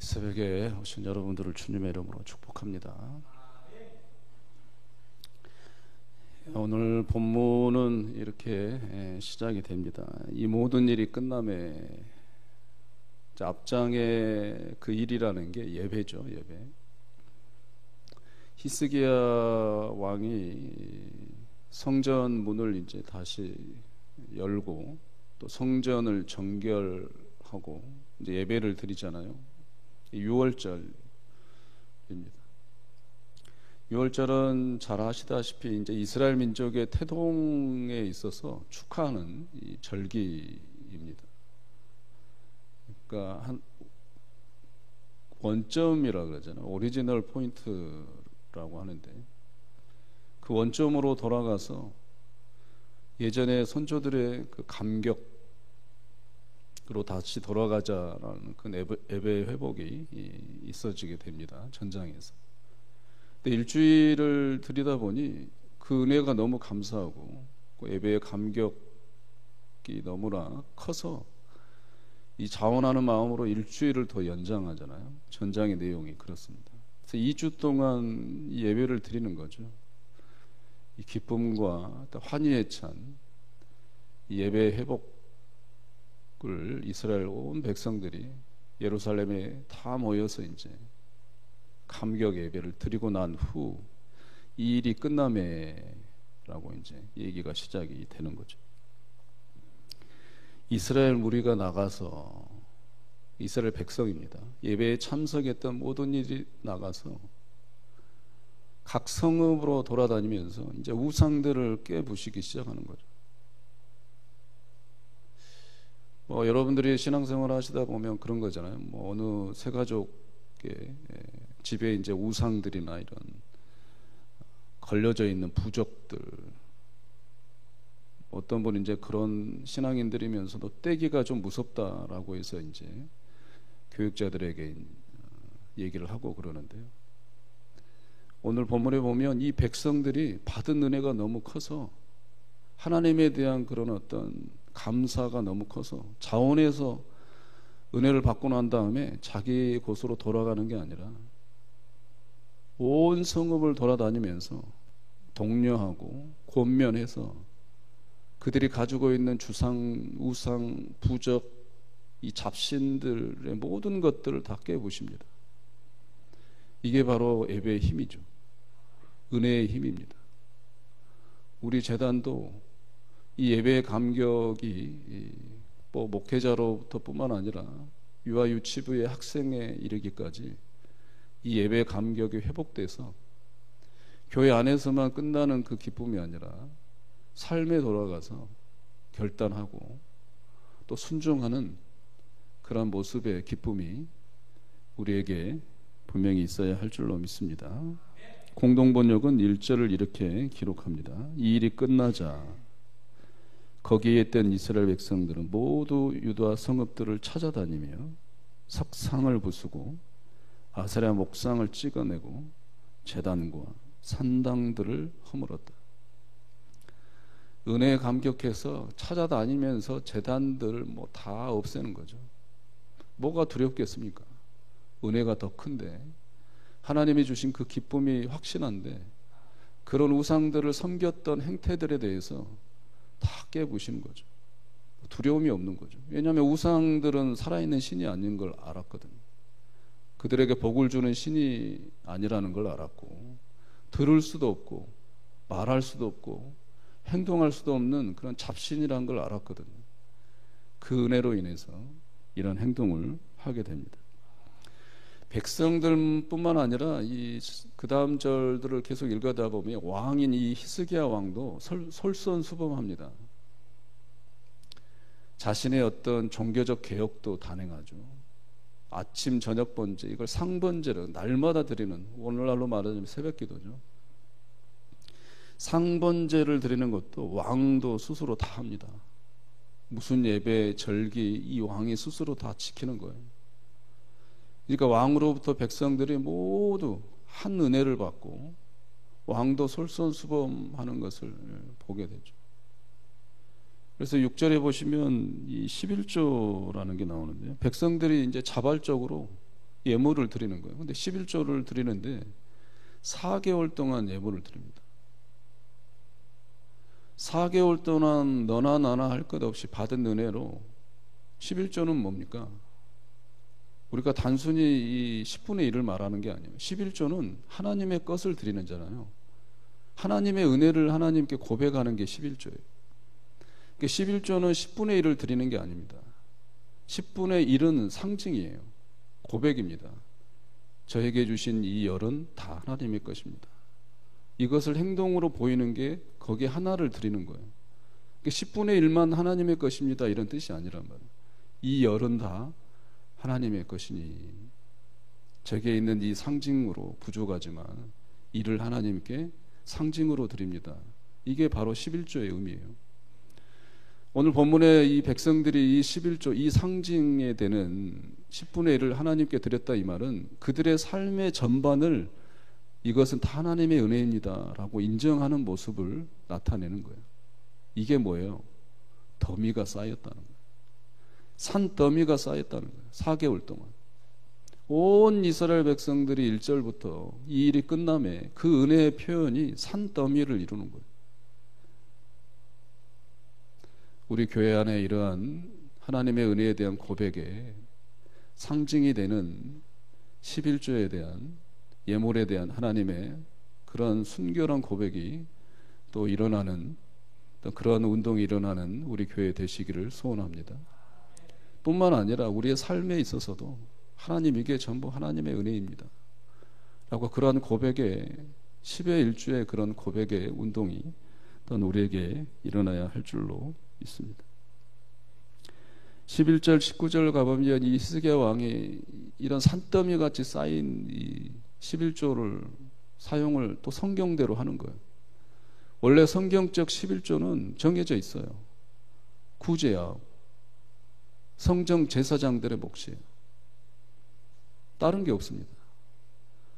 새벽에 오신 여러분들을 주님의 이름으로 축복합니다. 오늘 본문은 이렇게 시작이 됩니다. 이 모든 일이 끝남에 앞장의 그 일이라는 게 예배죠. 예배. 히스기야 왕이 성전 문을 이제 다시 열고 또 성전을 정결하고 이제 예배를 드리잖아요. 6월절입니다. 6월절은 잘 아시다시피 이제 이스라엘 민족의 태동에 있어서 축하하는 이 절기입니다. 그러니까 한 원점이라 그러잖아요. 오리지널 포인트라고 하는데 그 원점으로 돌아가서 예전에 선조들의 그 감격으로 다시 돌아가자라는 그 예배 회복이 있어지게 됩니다. 전장에서. 근데 일주일을 드리다 보니 그 은혜가 너무 감사하고 그 예배의 감격이 너무나 커서 이 자원하는 마음으로 일주일을 더 연장하잖아요. 전장의 내용이 그렇습니다. 그래서 2주 동안 이 예배를 드리는 거죠. 이 기쁨과 환희에 찬 이 예배 회복을 이스라엘 온 백성들이 예루살렘에 다 모여서 이제 감격 예배를 드리고 난 후 이 일이 끝남에라고 이제 얘기가 시작이 되는 거죠. 이스라엘 무리가 나가서 이스라엘 백성입니다. 예배에 참석했던 모든 일이 나가서 각 성읍으로 돌아다니면서 이제 우상들을 깨부시기 시작하는 거죠. 여러분들이 신앙생활 하시다 보면 그런 거잖아요. 어느 새가족의 집에 이제 우상들이나 이런 걸려져 있는 부적들, 어떤 분은 이제 그런 신앙인들이면서도 떼기가 좀 무섭다라고 해서 이제 교육자들에게 얘기를 하고 그러는데요. 오늘 본문에 보면 이 백성들이 받은 은혜가 너무 커서 하나님에 대한 그런 어떤 감사가 너무 커서 자원에서 은혜를 받고 난 다음에 자기 곳으로 돌아가는 게 아니라 온 성읍을 돌아다니면서 독려하고 권면해서 그들이 가지고 있는 주상, 우상, 부적, 이 잡신들의 모든 것들을 다 깨부십니다. 이게 바로 예배의 힘이죠. 은혜의 힘입니다. 우리 재단도 이 예배의 감격이 목회자로부터 뿐만 아니라 유아유치부의 학생에 이르기까지 이 예배의 감격이 회복돼서 교회 안에서만 끝나는 그 기쁨이 아니라 삶에 돌아가서 결단하고 또 순종하는 그런 모습의 기쁨이 우리에게 분명히 있어야 할 줄로 믿습니다. 공동번역은 1절을 이렇게 기록합니다. 이 일이 끝나자 거기에 있던 이스라엘 백성들은 모두 유다 성읍들을 찾아다니며 석상을 부수고 아세라 목상을 찍어내고 제단과 산당들을 허물었다. 은혜에 감격해서 찾아다니면서 제단들을 다 없애는 거죠. 뭐가 두렵겠습니까? 은혜가 더 큰데, 하나님이 주신 그 기쁨이 확신한데 그런 우상들을 섬겼던 행태들에 대해서 다 깨부시는 거죠. 두려움이 없는 거죠. 왜냐하면 우상들은 살아있는 신이 아닌 걸 알았거든요. 그들에게 복을 주는 신이 아니라는 걸 알았고, 들을 수도 없고 말할 수도 없고 행동할 수도 없는 그런 잡신이라는 걸 알았거든요. 그 은혜로 인해서 이런 행동을 하게 됩니다. 백성들뿐만 아니라 그 다음 절들을 계속 읽어다 보면 왕인 이 히스기야 왕도 솔선수범합니다. 자신의 어떤 종교적 개혁도 단행하죠. 아침 저녁 번제, 이걸 상번제로 날마다 드리는, 오늘날로 말하자면 새벽기도죠. 상번제를 드리는 것도 왕도 스스로 다 합니다. 무슨 예배, 절기 이 왕이 스스로 다 지키는 거예요. 그러니까 왕으로부터 백성들이 모두 한 은혜를 받고 왕도 솔선수범하는 것을 보게 되죠. 그래서 6절에 보시면 이 11조라는 게 나오는데요. 백성들이 이제 자발적으로 예물을 드리는 거예요. 근데 11조를 드리는데 4개월 동안 예물을 드립니다. 4개월 동안 너나 나나 할 것 없이 받은 은혜로 11조는 뭡니까? 우리가 단순히 이 10분의 1을 말하는 게 아니에요. 11조는 하나님의 것을 드리는 잖아요. 하나님의 은혜를 하나님께 고백하는 게 11조예요. 11조는 10분의 1을 드리는 게 아닙니다. 10분의 1은 상징이에요. 고백입니다. 저에게 주신 이 열은 다 하나님의 것입니다. 이것을 행동으로 보이는 게 거기에 하나를 드리는 거예요. 10분의 1만 하나님의 것입니다 이런 뜻이 아니란 말이에요. 이 열은 다 하나님의 것이니 제게 있는 이 상징으로 부족하지만 이를 하나님께 상징으로 드립니다. 이게 바로 11조의 의미예요. 오늘 본문에 이 백성들이 이 11조 이 상징에 되는 10분의 1을 하나님께 드렸다 이 말은 그들의 삶의 전반을 이것은 다 하나님의 은혜입니다 라고 인정하는 모습을 나타내는 거예요. 이게 뭐예요? 더미가 쌓였다는 거예요. 산더미가 쌓였다는 거예요. 4개월 동안 온 이스라엘 백성들이 1절부터 이 일이 끝남에 그 은혜의 표현이 산더미를 이루는 거예요. 우리 교회 안에 이러한 하나님의 은혜에 대한 고백에 상징이 되는 11조에 대한 예물에 대한 하나님의 그런 순결한 고백이 또 일어나는 또 그러한 운동이 일어나는 우리 교회 되시기를 소원합니다. 뿐만 아니라 우리의 삶에 있어서도 하나님 이게 전부 하나님의 은혜입니다 라고 그러한 고백에 10의 1주의 그런 고백의 운동이 또한 우리에게 일어나야 할 줄로 있습니다. 11절 19절 가보면 이 히스기야 왕이 이런 산더미 같이 쌓인 이 11조를 사용을 또 성경대로 하는 거예요. 원래 성경적 11조는 정해져 있어요. 구제야 성정 제사장들의 몫이에요. 다른 게 없습니다.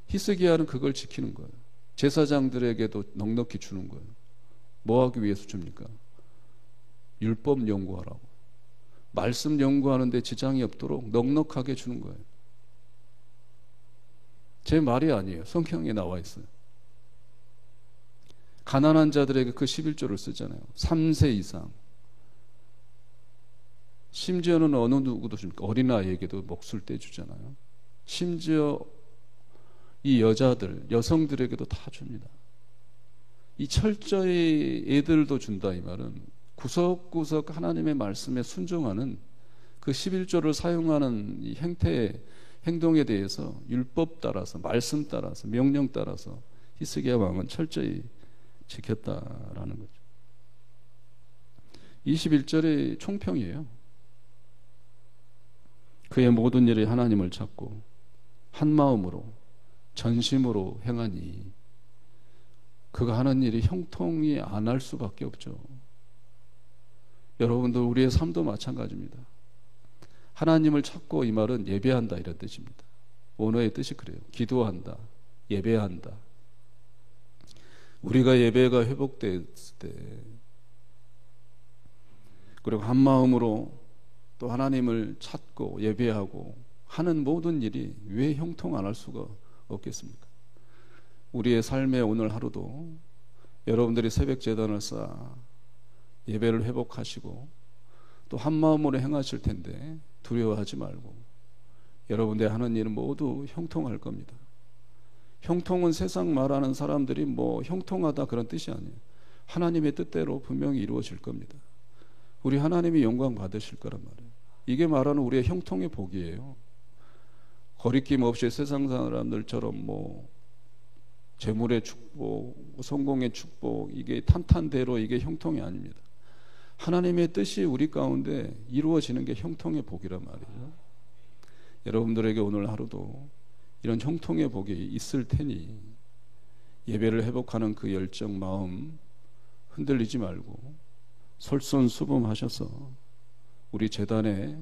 히스기야는 그걸 지키는 거예요. 제사장들에게도 넉넉히 주는 거예요. 뭐 하기 위해서 줍니까? 율법 연구하라고. 말씀 연구하는데 지장이 없도록 넉넉하게 주는 거예요. 제 말이 아니에요. 성경에 나와 있어요. 가난한 자들에게 그 11조를 쓰잖아요. 3세 이상. 심지어는 어느 누구도 줍니까? 어린아이에게도 몫을 떼주잖아요. 심지어 이 여자들, 여성들에게도 다 줍니다. 이 철저히 애들도 준다 이 말은 구석구석 하나님의 말씀에 순종하는 그 11조를 사용하는 이 행동에 대해서 율법 따라서 말씀 따라서 명령 따라서 히스기야 왕은 철저히 지켰다라는 거죠. 21절의 총평이에요. 그의 모든 일이 하나님을 찾고 한 마음으로 전심으로 행하니 그가 하는 일이 형통이 안 할 수밖에 없죠. 여러분들 우리의 삶도 마찬가지입니다. 하나님을 찾고 이 말은 예배한다 이런 뜻입니다. 원어의 뜻이 그래요. 기도한다, 예배한다. 우리가 예배가 회복됐을 때 그리고 한 마음으로 또 하나님을 찾고 예배하고 하는 모든 일이 왜 형통 안 할 수가 없겠습니까? 우리의 삶의 오늘 하루도 여러분들이 새벽 제단을 쌓아 예배를 회복하시고 또 한 마음으로 행하실 텐데 두려워하지 말고 여러분들이 하는 일은 모두 형통할 겁니다. 형통은 세상 말하는 사람들이 뭐 형통하다 그런 뜻이 아니에요. 하나님의 뜻대로 분명히 이루어질 겁니다. 우리 하나님이 영광 받으실 거란 말이에요. 이게 말하는 우리의 형통의 복이에요. 거리낌 없이 세상 사람들처럼 뭐 재물의 축복, 성공의 축복 이게 탄탄대로 이게 형통이 아닙니다. 하나님의 뜻이 우리 가운데 이루어지는 게 형통의 복이란 말이죠. 여러분들에게 오늘 하루도 이런 형통의 복이 있을 테니 예배를 회복하는 그 열정 마음 흔들리지 말고 솔선수범하셔서 우리 재단에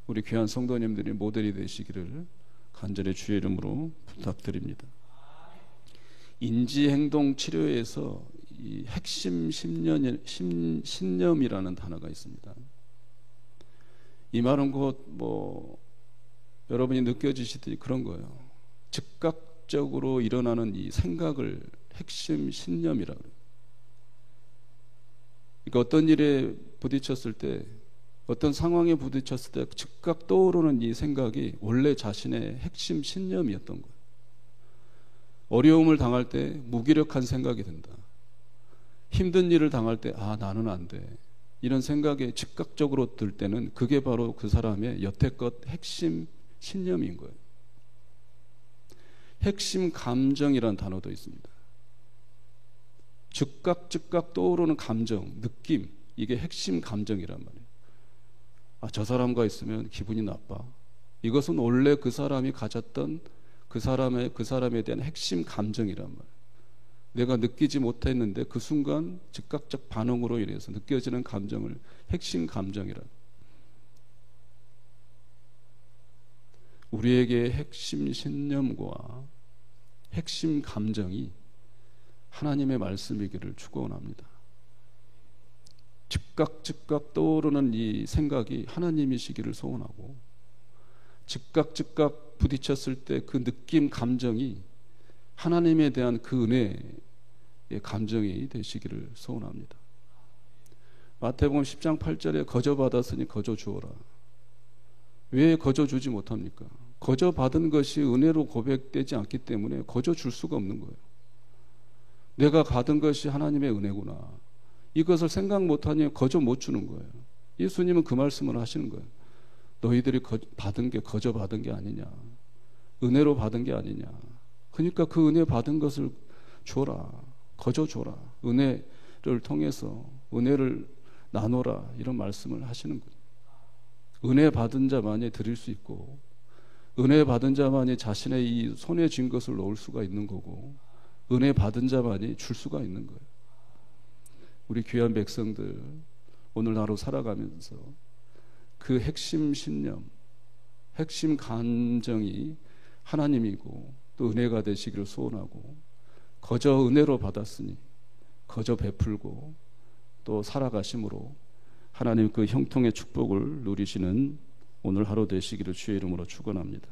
우리 귀한 성도님들이 모델이 되시기를 간절히 주의 이름으로 부탁드립니다. 인지행동치료에서 이 핵심 신념이라는 단어가 있습니다. 이 말은 곧 뭐 여러분이 느껴지시듯이 그런 거예요. 즉각적으로 일어나는 이 생각을 핵심 신념이라고 그래요. 그러니까 어떤 일에 부딪혔을 때, 어떤 상황에 부딪혔을 때 즉각 떠오르는 이 생각이 원래 자신의 핵심 신념이었던 거예요. 어려움을 당할 때 무기력한 생각이 든다. 힘든 일을 당할 때 나는 안 돼. 이런 생각이 즉각적으로 들 때는 그게 바로 그 사람의 여태껏 핵심 신념인 거예요. 핵심 감정이라는 단어도 있습니다. 즉각 떠오르는 감정, 느낌, 이게 핵심 감정이란 말이에요. 저 사람과 있으면 기분이 나빠. 이것은 원래 그 사람이 가졌던 그 사람에 대한 핵심 감정이란 말이에요. 내가 느끼지 못했는데 그 순간 즉각적 반응으로 인해서 느껴지는 감정을 핵심 감정이라. 우리에게 핵심 신념과 핵심 감정이 하나님의 말씀이기를 축원합니다. 즉각 떠오르는 이 생각이 하나님이시기를 소원하고, 즉각 부딪혔을 때 그 느낌 감정이 하나님에 대한 그 은혜의 감정이 되시기를 소원합니다. 마태복음 10장 8절에 거저 받았으니 거저 주어라. 왜 거저 주지 못합니까? 거저 받은 것이 은혜로 고백되지 않기 때문에 거저 줄 수가 없는 거예요. 내가 받은 것이 하나님의 은혜구나. 이것을 생각 못하니 거저 못 주는 거예요. 예수님은 그 말씀을 하시는 거예요. 너희들이 받은 게 거저 받은 게 아니냐. 은혜로 받은 게 아니냐. 그러니까 그 은혜 받은 것을 줘라. 거저 줘라. 은혜를 통해서 은혜를 나눠라. 이런 말씀을 하시는 거예요. 은혜 받은 자만이 드릴 수 있고, 은혜 받은 자만이 자신의 이 손에 쥔 것을 놓을 수가 있는 거고, 은혜 받은 자만이 줄 수가 있는 거예요. 우리 귀한 백성들 오늘 하루 살아가면서 그 핵심 신념, 핵심 감정이 하나님이고 또 은혜가 되시기를 소원하고, 거저 은혜로 받았으니 거저 베풀고 또 살아가심으로 하나님 그 형통의 축복을 누리시는 오늘 하루 되시기를 주의 이름으로 축원합니다.